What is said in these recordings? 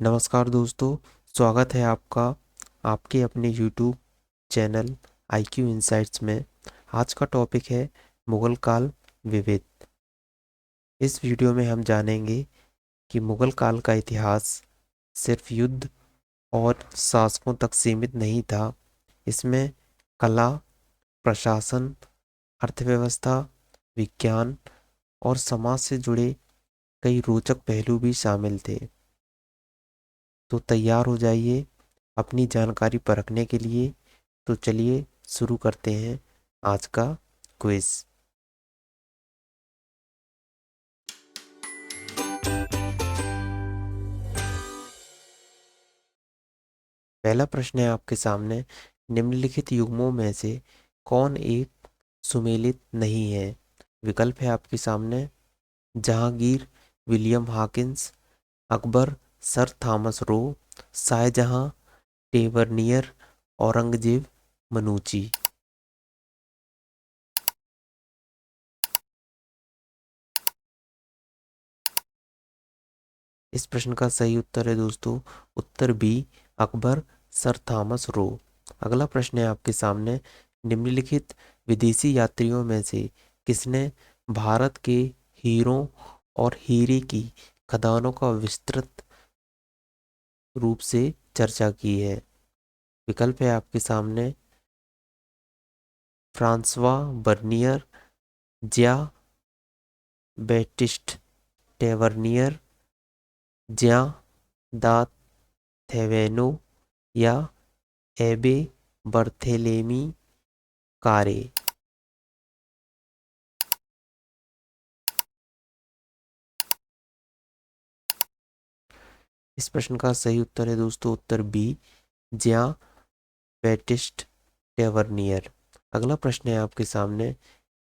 नमस्कार दोस्तों, स्वागत है आपका आपके अपने यूट्यूब चैनल IQ इनसाइट्स में। आज का टॉपिक है मुगल काल विविध। इस वीडियो में हम जानेंगे कि मुगल काल का इतिहास सिर्फ युद्ध और शासकों तक सीमित नहीं था। इसमें कला, प्रशासन, अर्थव्यवस्था, विज्ञान और समाज से जुड़े कई रोचक पहलू भी शामिल थे। तो तैयार हो जाइए अपनी जानकारी परखने के लिए। तो चलिए शुरू करते हैं आज का क्विज। पहला प्रश्न है आपके सामने, निम्नलिखित युग्मों में से कौन एक सुमेलित नहीं है? विकल्प है आपके सामने, Jahangir William Hawkins, Akbar sir Thomas Roe, Shahjahan Tavernier, Aurangzeb Manucci. इस प्रश्न का सही उत्तर है दोस्तों उत्तर B, Akbar sir Thomas Roe. अगला प्रश्न है आपके सामने, निम्नलिखित विदेशी यात्रियों में से किसने भारत के हीरों और हीरे की खदानों का विस्तृत रूप से चर्चा की है? विकल्प है आपके सामने, फ्रांसवा बर्नियर, ज्या बैटिस्ट टेवरनियर, ज्या दा थेवेनो या एबे बर्थेलेमी कारे। इस प्रश्न का सही उत्तर है दोस्तों उत्तर बी, ज्या बैटिस्ट टेवरनियर। अगला प्रश्न है आपके सामने,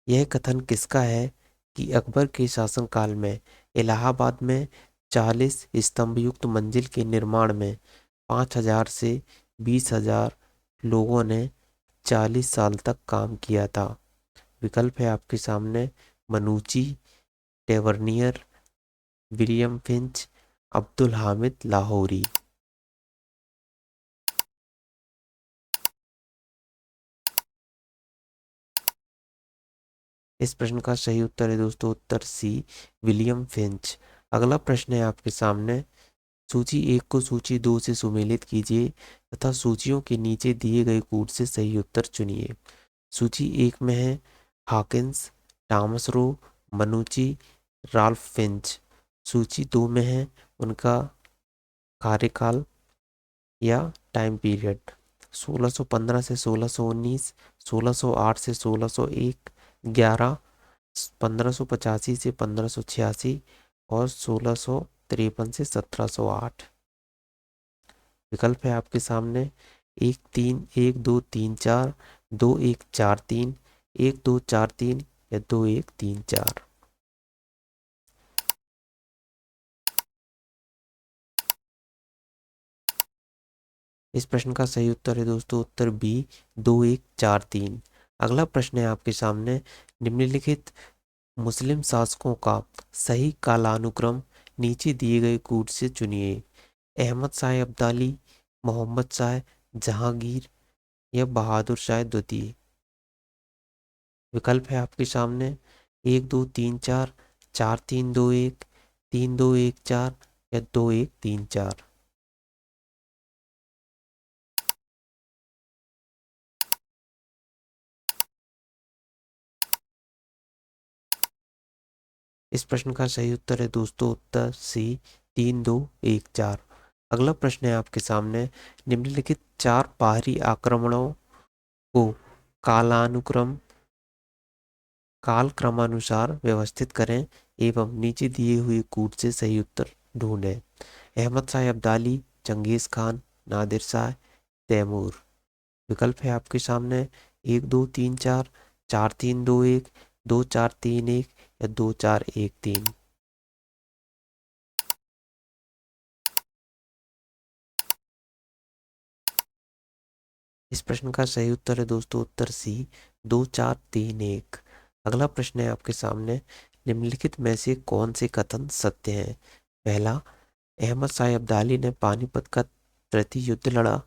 यह कथन किसका है कि अकबर के शासनकाल में इलाहाबाद में 40 स्तंभ युक्त मंजिल के निर्माण में 5,000 से 20,000 लोगों ने 40 साल तक काम किया था? विकल्प है आपके सामने, Manucci, Tavernier, William Finch, Abdul Hamid Lahori. इस प्रश्न का सही उत्तर है दोस्तों उत्तर सी, विलियम फिंच। अगला प्रश्न है आपके सामने, सूची 1 को सूची 2 से सुमेलित कीजिए तथा सूचियों के नीचे दिए गए कूट से सही उत्तर चुनिए। सूची 1 में है Hawkins, Thomas Roe, Manucci, Ralph Finch. सूची 2 में है उनका कार्यकाल या टाइम पीरियड 1615 से 1619, 1608 से 1601, 11 1585 से 1586 और 1653 से 1708। विकल्प है आपके सामने, 1 3 1 2 3 4, 2 1 4 3, 1 2 4 3 या 2 1 3 4। इस प्रश्न का सही उत्तर है दोस्तों उत्तर बी, 2 1 4 3। अगला प्रश्न है आपके सामने, निम्नलिखित मुस्लिम शासकों का सही कालानुक्रम नीचे दिए गए कूट से चुनिए। अहमद शाह अब्दाली, मोहम्मद शाह, जहांगीर या बहादुर शाह द्वितीय। विकल्प है आपके सामने, 1 2 3 4, 4 3 2 1, 3 2 1 4 या 2 1 3 4। इस प्रश्न का सही उत्तर है दोस्तों उत्तर सी, 3 2 1 4। अगला प्रश्न है आपके सामने, निम्नलिखित 4 बाहरी आक्रमणों को कालानुक्रम काल क्रमानुसार व्यवस्थित करें एवं नीचे दिए हुए कूट से सही उत्तर ढूंढें। Ahmad Shah Abdali, Genghis Khan, Nadir Shah, Taimur. विकल्प है आपके सामने, 1 2 3 4, 4 3 2 1, 2 4 3 1 या 2 4 1 3। इस प्रश्न का सही उत्तर है दोस्तों उत्तर सी, 2 4 3 1। अगला प्रश्न है आपके सामने, निम्नलिखित में से कौन से कथन सत्य हैं? पहला, अहमद शाह अब्दाली ने पानीपत का तृतीय युद्ध लड़ा।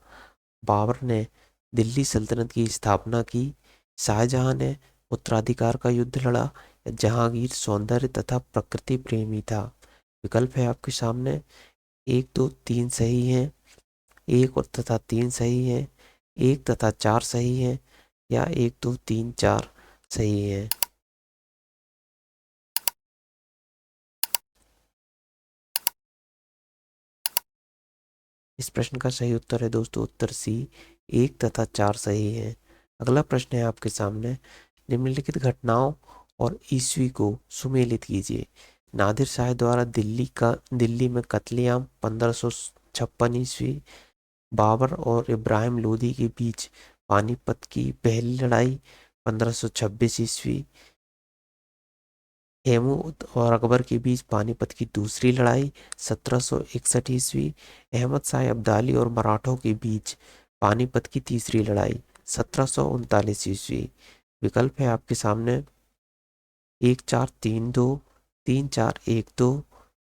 बाबर ने दिल्ली सल्तनत की स्थापना की। शाहजहां ने उत्तराधिकार का युद्ध लड़ा। जहांगीर सौंदर्य तथा प्रकृति प्रेमी था। विकल्प है आपके सामने। एक दो तीन सही है, एक और तथा तीन सही है, एक तथा चार सही है, या एक दो तीन चार सही है। इस प्रश्न का सही उत्तर है दोस्तों उत्तर सी, एक तथा चार सही है। अगला प्रश्न है आपके सामने। निम्नलिखित घटनाओं और ईस्वी को सुमेलित कीजिए। नादिर शाह द्वारा दिल्ली में कत्लेआम 1556 ईस्वी। बाबर और इब्राहिम लोदी के बीच पानीपत की पहली लड़ाई 1526 ईस्वी। हेमू और अकबर के बीच पानीपत की दूसरी लड़ाई 1761 ईस्वी। अहमद शाह अब्दाली और मराठों के बीच पानीपत की तीसरी लड़ाई 1739 ईस्वी। विकल्प है आपके सामने। एक चार तीन दो, तीन चार एक दो,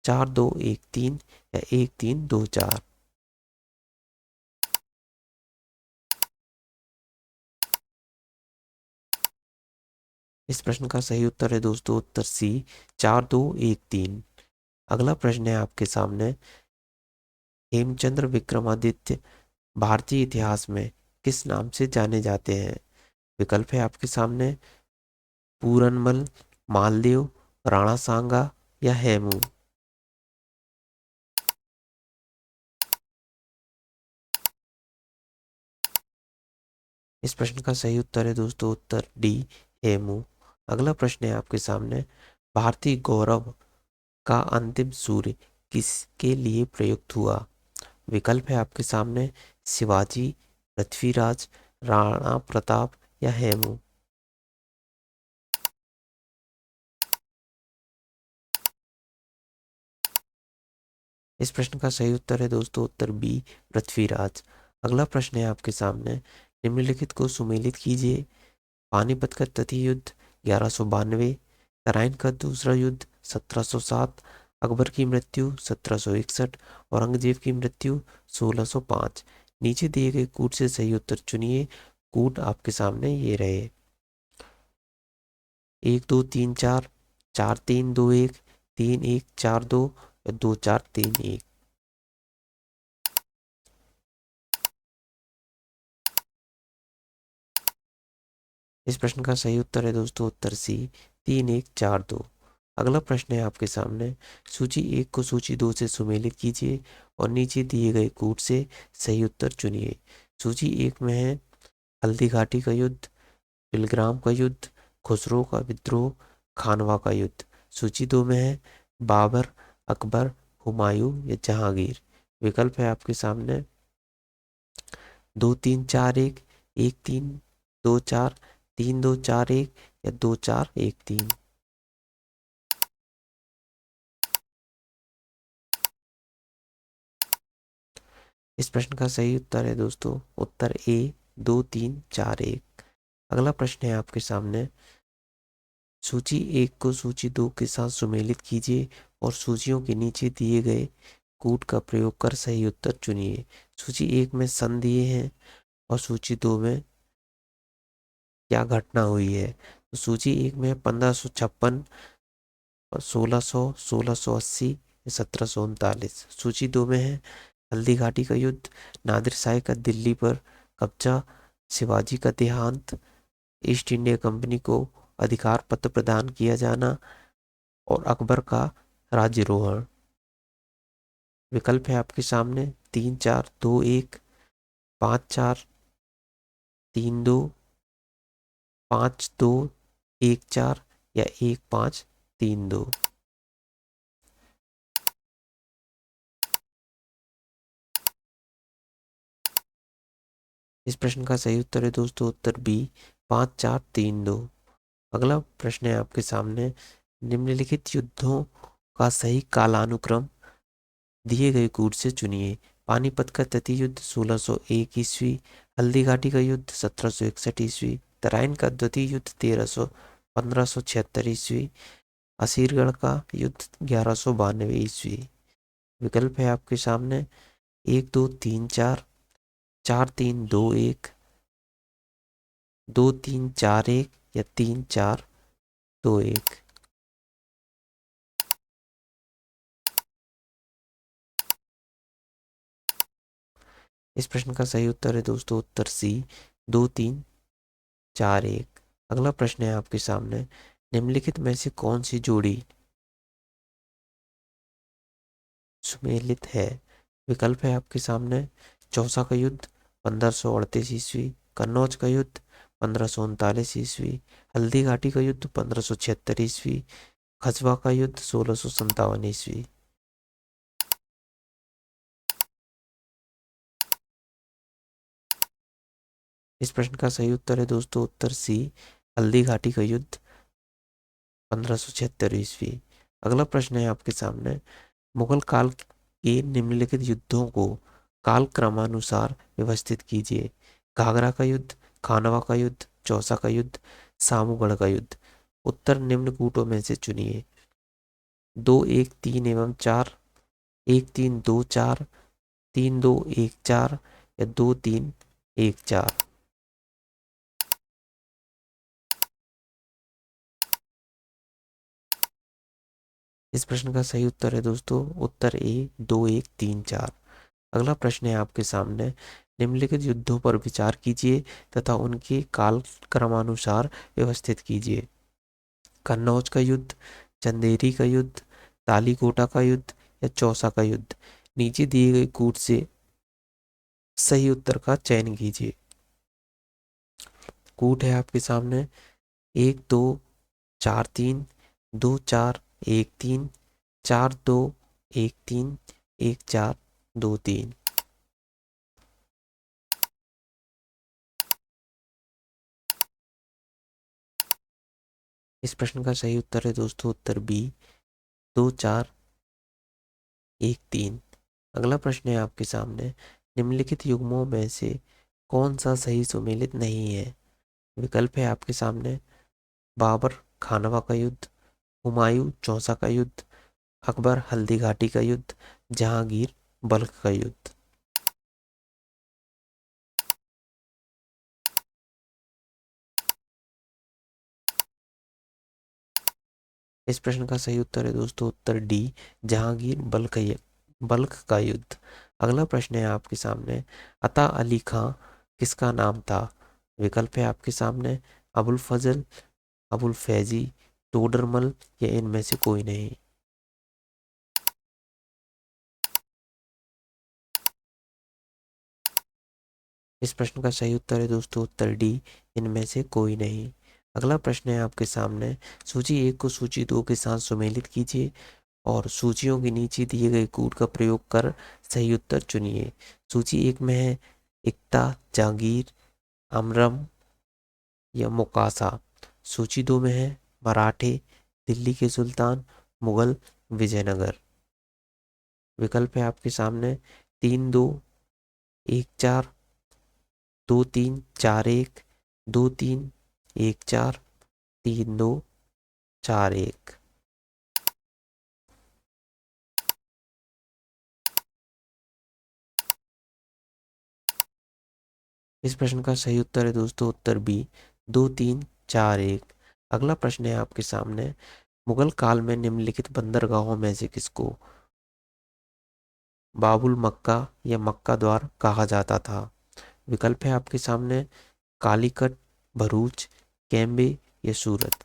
चार दो एक तीन, या एक तीन दो चार। इस प्रश्न का सही उत्तर है दोस्तों उत्तर सी, चार दो एक तीन। अगला प्रश्न है आपके सामने। हेमचंद्र विक्रमादित्य भारतीय इतिहास में किस नाम से जाने जाते हैं? विकल्प है आपके सामने। पूरनमल, मालदेव, राणा सांगा, या हेमू। इस प्रश्न का सही उत्तर है दोस्तों उत्तर डी, हेमू। अगला प्रश्न है आपके सामने। भारतीय गौरव का अंतिम सूर्य किसके लिए प्रयुक्त हुआ? विकल्प है आपके सामने। शिवाजी, पृथ्वीराज, राणा प्रताप, या हेमू। इस प्रश्न का सही उत्तर है दोस्तों उत्तर बी, पृथ्वीराज। अगला प्रश्न है आपके सामने। निम्नलिखित को सुमेलित कीजिए। पानीपत का तृतीय युद्ध 1192, तराइन का दूसरा युद्ध 1707, अकबर की मृत्यु 1761, औरंगजेब की मृत्यु 1605। नीचे दिए गए कूट से सही उत्तर चुनिए। कूट आपके सामने ये रहे। एक दो तीन चार, चार तीन दो एक, तीन एक चार दो, या दो चार तीन एक। इस प्रश्न का सही उत्तर है दोस्तों उत्तर सी, तीन एक चार दो। अगला प्रश्न है आपके सामने। सूची एक को सूची दो से सुमेलित कीजिए और नीचे दिए गए कूट से सही उत्तर चुनिए। सूची एक में है हल्दी घाटी का युद्ध, पिलग्राम का युद्ध, खुसरो का विद्रोह, खानवा का युद्ध। सूची दो में है बाबर, अकबर, हुमायूं, या जहांगीर। विकल्प है आपके सामने। दो तीन चार एक, एक तीन दो चार, तीन दो चार एक, या दो चार एक तीन। इस प्रश्न का सही उत्तर है दोस्तों उत्तर ए, दो तीन चार एक। अगला प्रश्न है आपके सामने। सूची एक को सूची दो के साथ सुमेलित कीजिए और सूचियों के नीचे दिए गए कूट का प्रयोग कर सही उत्तर चुनिए। सूची एक में सन दिए हैं और सूची दो में क्या घटना हुई है। तो सूची एक में 1556 और 1600, 1680, 1739। सूची दो में है हल्दी घाटी का युद्ध, नादिर शाह का दिल्ली पर कब्जा, शिवाजी का देहांत, ईस्ट इंडिया कंपनी को अधिकार पत्र प्रदान किया जाना, और अकबर का राज्यरोहण। विकल्प है आपके सामने। तीन चार दो एक, पाँच चार तीन दो, पाँच दो एक चार, या एक पाँच तीन दो। इस प्रश्न का सही उत्तर है दोस्तों उत्तर बी, पाँच चार तीन दो। अगला प्रश्न है आपके सामने। निम्नलिखित युद्धों का सही कालानुक्रम दिए गए कूट से चुनिए। पानीपत का तृतीय युद्ध 1601 ईस्वी, हल्दी घाटी का युद्ध 1761 ईस्वी, तराइन का द्वितीय युद्ध 1576 ईस्वी, असीरगढ़ का युद्ध 1192 ईस्वी। विकल्प है आपके सामने 1 2 3 4, 4 3 2 1, 2 3 4 1 या 3 4 2 1। इस प्रश्न का सही उत्तर है दोस्तों उत्तर सी 2 3 4 1। अगला प्रश्न है आपके सामने, निम्नलिखित में से कौन सी जोड़ी सुमेलित है? विकल्प है आपके सामने चौसा का युद्ध 1538 ईस्वी, कन्नौज का युद्ध 1539 ईस्वी, हल्दी घाटी का युद्ध 1576 ईस्वी, खजवा का युद्ध 1657 ईस्वी। इस प्रश्न का सही उत्तर है दोस्तों उत्तर सी हल्दी घाटी का युद्ध 1576 ईस्वी। अगला प्रश्न है आपके सामने, मुगल काल के निम्नलिखित युद्धों को काल क्रमानुसार व्यवस्थित कीजिए। घाघरा का युद्ध, खानवा का युद्ध, चौसा का युद्ध, सामूगढ़ का युद्ध। उत्तर निम्न कूटों में से चुनिए। 2 1 3 एवं 4, 1 3 2 4, 3 2 1 4 या 2 3 1 4। इस प्रश्न का सही उत्तर है दोस्तों उत्तर ए 2 1 3 4। अगला प्रश्न है आपके सामने, निम्नलिखित युद्धों पर विचार कीजिए तथा उनके काल क्रमानुसार व्यवस्थित कीजिए। कन्नौज का युद्ध, चंदेरी का युद्ध, तालीकोटा का युद्ध या चौसा का युद्ध। नीचे दिए गए कूट से सही उत्तर का चयन कीजिए। कूट है आपके सामने 1 2 4 3, 2 4 1 3, 4 2 1 3, 1 4 2 3। इस प्रश्न का सही उत्तर है दोस्तों उत्तर बी 2 4 1 3। अगला प्रश्न है आपके सामने, निम्नलिखित युग्मों में से कौन सा सही सुमेलित नहीं है? विकल्प है आपके सामने बाबर खानवा का युद्ध, हुमायूं चौसा का युद्ध, अकबर हल्दी घाटी का युद्ध, जहांगीर बल्ख का युद्ध। इस प्रश्न का सही उत्तर है दोस्तों उत्तर डी जहांगीर बल्ख का युद्ध। अगला प्रश्न है आपके सामने, अता अली खां किसका नाम था? विकल्प है आपके सामने अबुल फजल, अबुल फैजी, टोडरमल या इनमें से कोई नहीं। इस प्रश्न का सही उत्तर है दोस्तों उत्तर डी इनमें से कोई नहीं। अगला प्रश्न है आपके सामने, सूची 1 को सूची 2 के साथ सुमेलित कीजिए और सूचियों के नीचे दिए गए कूट का प्रयोग कर सही उत्तर चुनिए। सूची 1 में है इक्ता, जहांगीर, अमरम या मुकासा। सूची 2 में है मराठे, दिल्ली के सुल्तान, मुगल, विजयनगर। विकल्प है आपके सामने 3 2 1 4, 2 3 4 1, 2 3 1 4, 3 2 4 1। इस प्रश्न का सही उत्तर है दोस्तों उत्तर बी 2 3 4 1। अगला प्रश्न है आपके सामने, मुगल काल में निम्नलिखित बंदरगाहों में से किसको बाबुल मक्का या मक्का द्वार कहा जाता था? विकल्प है आपके सामने कालीकट, भरूच, कैम्बे या सूरत।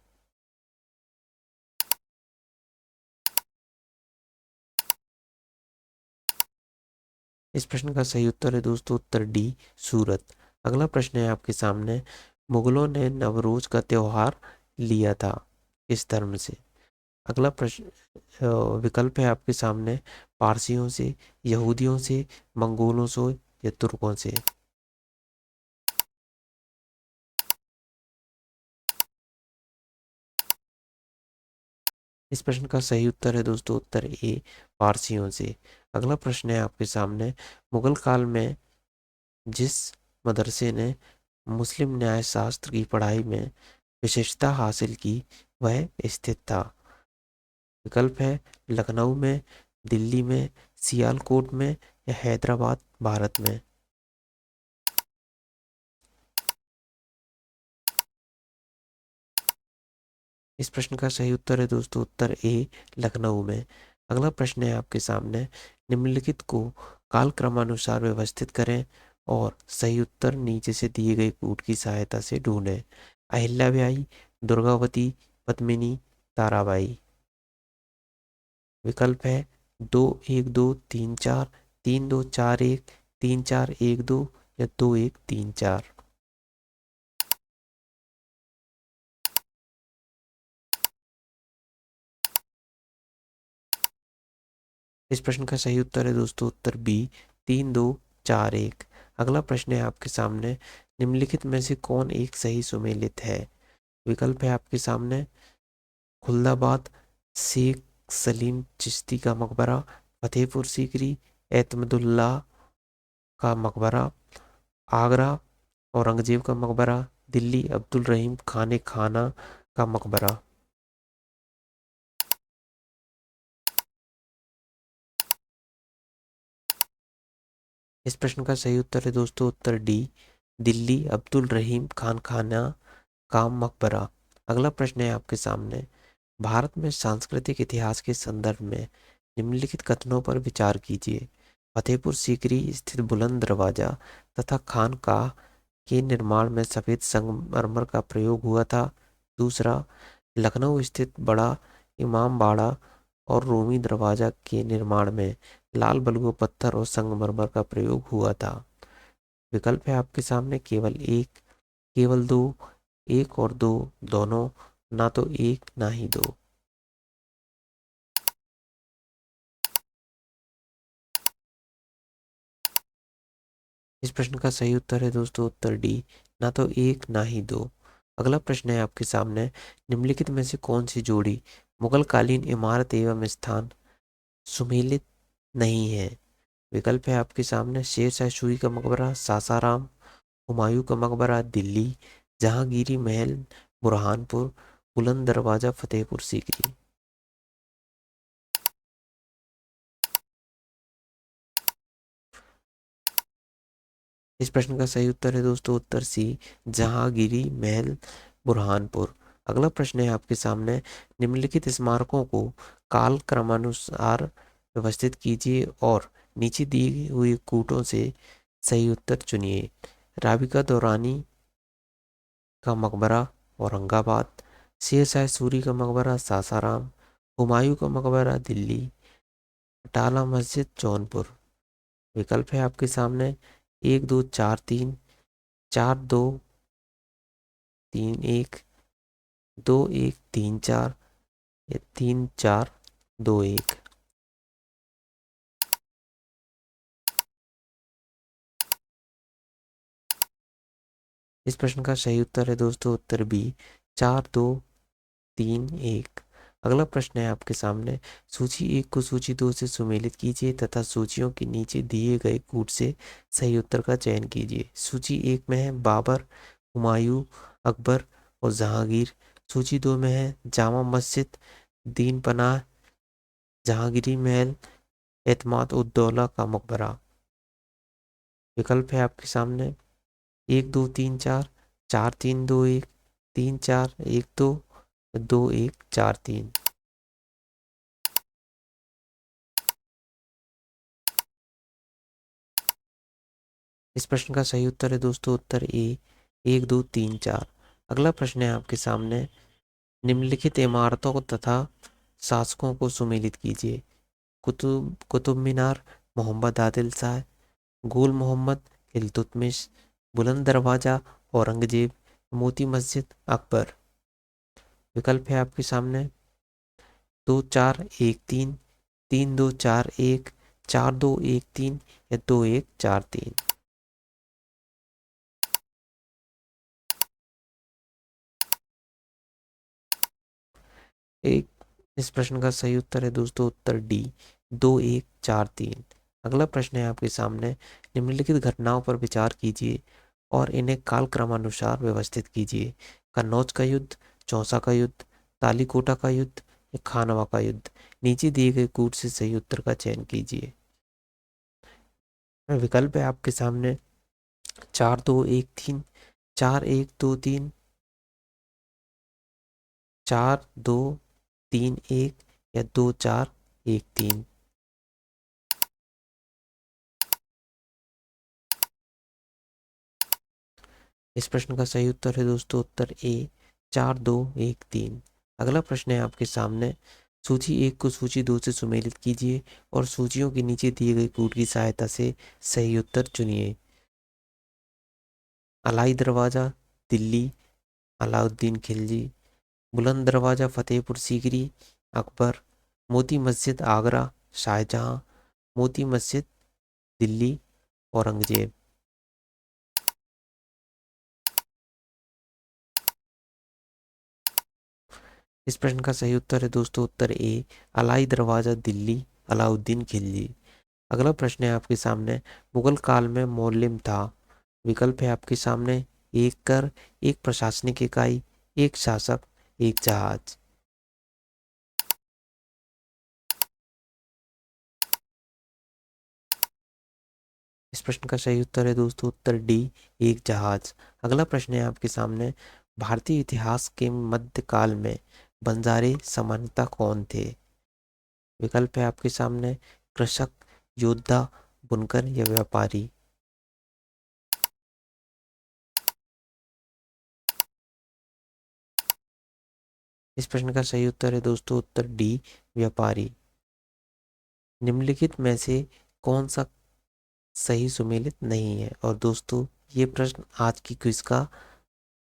इस प्रश्न का सही उत्तर है दोस्तों उत्तर डी सूरत। अगला प्रश्न है आपके सामने, मुगलों ने नवरोज का त्योहार लिया था किस धर्म से? अगला प्रश्न विकल्प है आपके सामने पारसियों से, यहूदियों से, मंगोलों से या तुर्कों से। इस प्रश्न का सही उत्तर है दोस्तों उत्तर ए पारसियों से। अगला प्रश्न है आपके सामने, मुगल काल में जिस मदरसे ने मुस्लिम न्याय शास्त्र की पढ़ाई में विशेषता हासिल की वह स्थित था? विकल्प है लखनऊ में, दिल्ली में, सियालकोट में या हैदराबाद भारत में? इस प्रश्न का सही उत्तर है दोस्तों उत्तर ए, लखनऊ में। अगला प्रश्न है आपके सामने, निम्नलिखित को काल क्रमानुसार व्यवस्थित करें और सही उत्तर नीचे से दिए गए कूट की सहायता से ढूंढें। अहिल्याबाई, दुर्गावती, पद्मिनी, ताराबाई। विकल्प है 2 1 2 3 4, 3 2 4 1, 3 4 1 2 या 2 1 3 4। इस प्रश्न का सही उत्तर है दोस्तों उत्तर बी, 3 2 4 1। अगला प्रश्न है आपके सामने, निम्नलिखित में से कौन एक सही सुमेलित है? विकल्प है आपके सामने, खुलदाबाद, शेख सलीम चिश्ती का मकबरा, फतेहपुर सीकरी, एतमदुल्ला का मकबरा, आगरा औरंगजेब का मकबरा, दिल्ली अब्दुल रहीम खाने खाना का मकबरा। इस प्रश्न का सही उत्तर है दोस्तों उत्तर डी, दिल्ली अब्दुल रहीम खान खाना का मकबरा। अगला प्रश्न है आपके सामने, भारत में सांस्कृतिक इतिहास के संदर्भ में निम्नलिखित कथनों पर विचार कीजिए। फतेहपुर सीकरी स्थित बुलंद दरवाजा तथा खानकाह के निर्माण में सफेद संगमरमर का प्रयोग हुआ था। दूसरा, लखनऊ स्थित बड़ा इमाम बाड़ा और रूमी दरवाजा के निर्माण में लाल बलुआ पत्थर और संगमरमर का प्रयोग हुआ था। विकल्प है आपके सामने केवल एक, केवल दो, एक और दो, दोनों, ना तो एक ना ही दो। इस प्रश्न का सही उत्तर है दोस्तों उत्तर डी, ना तो एक ना ही दो। अगला प्रश्न है आपके सामने, निम्नलिखित में से कौन सी जोड़ी मुगल कालीन इमारत एवं स्थान सुमेलित नहीं है? विकल्प है आपके सामने, शेर शाह सूरी का मकबरा सासाराम, हुमायूं का मकबरा दिल्ली, जहांगीरी महल बुरहानपुर, बुलंद दरवाजा फतेहपुर सीकरी। इस प्रश्न का सही उत्तर है दोस्तों उत्तर सी, जहांगीरी महल बुरहानपुर। अगला प्रश्न है आपके सामने, निम्नलिखित स्मारकों को काल क्रमानुसार व्यवस्थित कीजिए और नीचे दी हुई कूटों से सही उत्तर चुनिए। राबिका दौरानी का मकबरा औरंगाबाद, शेर शाह सूरी का मकबरा सासाराम, हुमायूं का मकबरा दिल्ली, टाला मस्जिद जौनपुर। विकल्प है आपके सामने 1 2 4 3, 4 2 3 1, 2 1 3 4 या 3 4 2 1। इस प्रश्न का सही उत्तर है दोस्तों उत्तर बी, 4 2 3 1। अगला प्रश्न है आपके सामने, सूची एक को सूची दो से सुमेलित कीजिए तथा सूचियों के नीचे दिए गए कूट से सही उत्तर का चयन कीजिए। सूची एक में है बाबर, हुमायूं, अकबर और जहांगीर। सूची दो में है जामा मस्जिद, दीन पनाह, जहांगीरी महल, एतमाद उद दौला का मकबरा। विकल्प है आपके सामने 1 2 3 4, 4 3 2 1, 3 4 1 2, 2 1 4 3। इस प्रश्न का सही उत्तर है दोस्तों उत्तर ए, 1 2 3 4। अगला प्रश्न है आपके सामने, निम्नलिखित इमारतों तथा शासकों को सुमेलित कीजिए। कुतुब कुतुब मीनार मोहम्मद आदिल शाह, गुल मोहम्मद इल्तुतमिश, बुलंद दरवाजा औरंगजेब, मोती मस्जिद अकबर। विकल्प है आपके सामने 2 4 1 3, 3 2 4 1, 4 2 1 3 या 2 1 4 3। एक इस प्रश्न का सही उत्तर है दोस्तों उत्तर डी, 2 1 4 3। अगला प्रश्न है आपके सामने, निम्नलिखित घटनाओं पर विचार कीजिए और इन्हें कालक्रमानुसार व्यवस्थित कीजिए। कन्नौज का युद्ध, चौसा का युद्ध, तालीकोटा का युद्ध या खानवा का युद्ध। नीचे दिए गए कूट से सही उत्तर का चयन कीजिए। विकल्प है आपके सामने 4213, 4123, 4231 या 2413। इस प्रश्न का सही उत्तर है दोस्तों उत्तर ए 4213। अगला प्रश्न है आपके सामने, सूची 1 को सूची 2 से सुमेलित कीजिए और सूचियों के नीचे दिए गए कूट की सहायता से सही उत्तर चुनिए। अलाई दरवाज़ा दिल्ली, अलाउद्दीन खिलजी। बुलंद दरवाज़ा फतेहपुर सीकरी, अकबर। मोती मस्जिद आगरा, शाहजहां। मोती मस्जिद दिल्ली, औरंगजेब। इस प्रश्न का सही उत्तर है दोस्तों उत्तर ए अलाई दरवाज़ा दिल्ली, अलाउद्दीन खिलजी। अगला प्रश्न है आपके सामने, मुगल काल में मौलिम था। विकल्प है आपके सामने, एक कर, एक प्रशासनिक इकाई, एक शासक, एक जहाज। इस प्रश्न का सही उत्तर है दोस्तों उत्तर डी एक जहाज। अगला प्रश्न है आपके सामने, भारतीय इतिहास के मध्यकाल में बंजारे सामान्यतः कौन थे। विकल्प है आपके सामने, कृषक, योद्धा, बुनकर या व्यापारी। इस प्रश्न का सही उत्तर है दोस्तों उत्तर डी व्यापारी। निम्नलिखित में से कौन सा सही सुमेलित नहीं है। और दोस्तों ये प्रश्न आज की क्विज का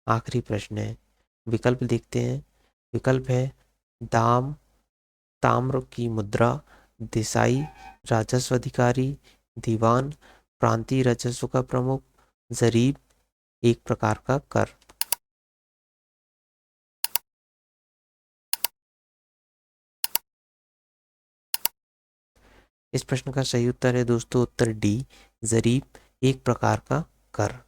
आखिरी प्रश्न है। विकल्प देखते हैं। विकल्प है दाम, ताम्र की मुद्रा, देसाई, राजस्व अधिकारी, दीवान, प्रांतीय राजस्व का प्रमुख, जरीब, एक प्रकार का कर। इस प्रश्न का सही उत्तर है दोस्तों उत्तर डी जरीब, एक प्रकार का कर।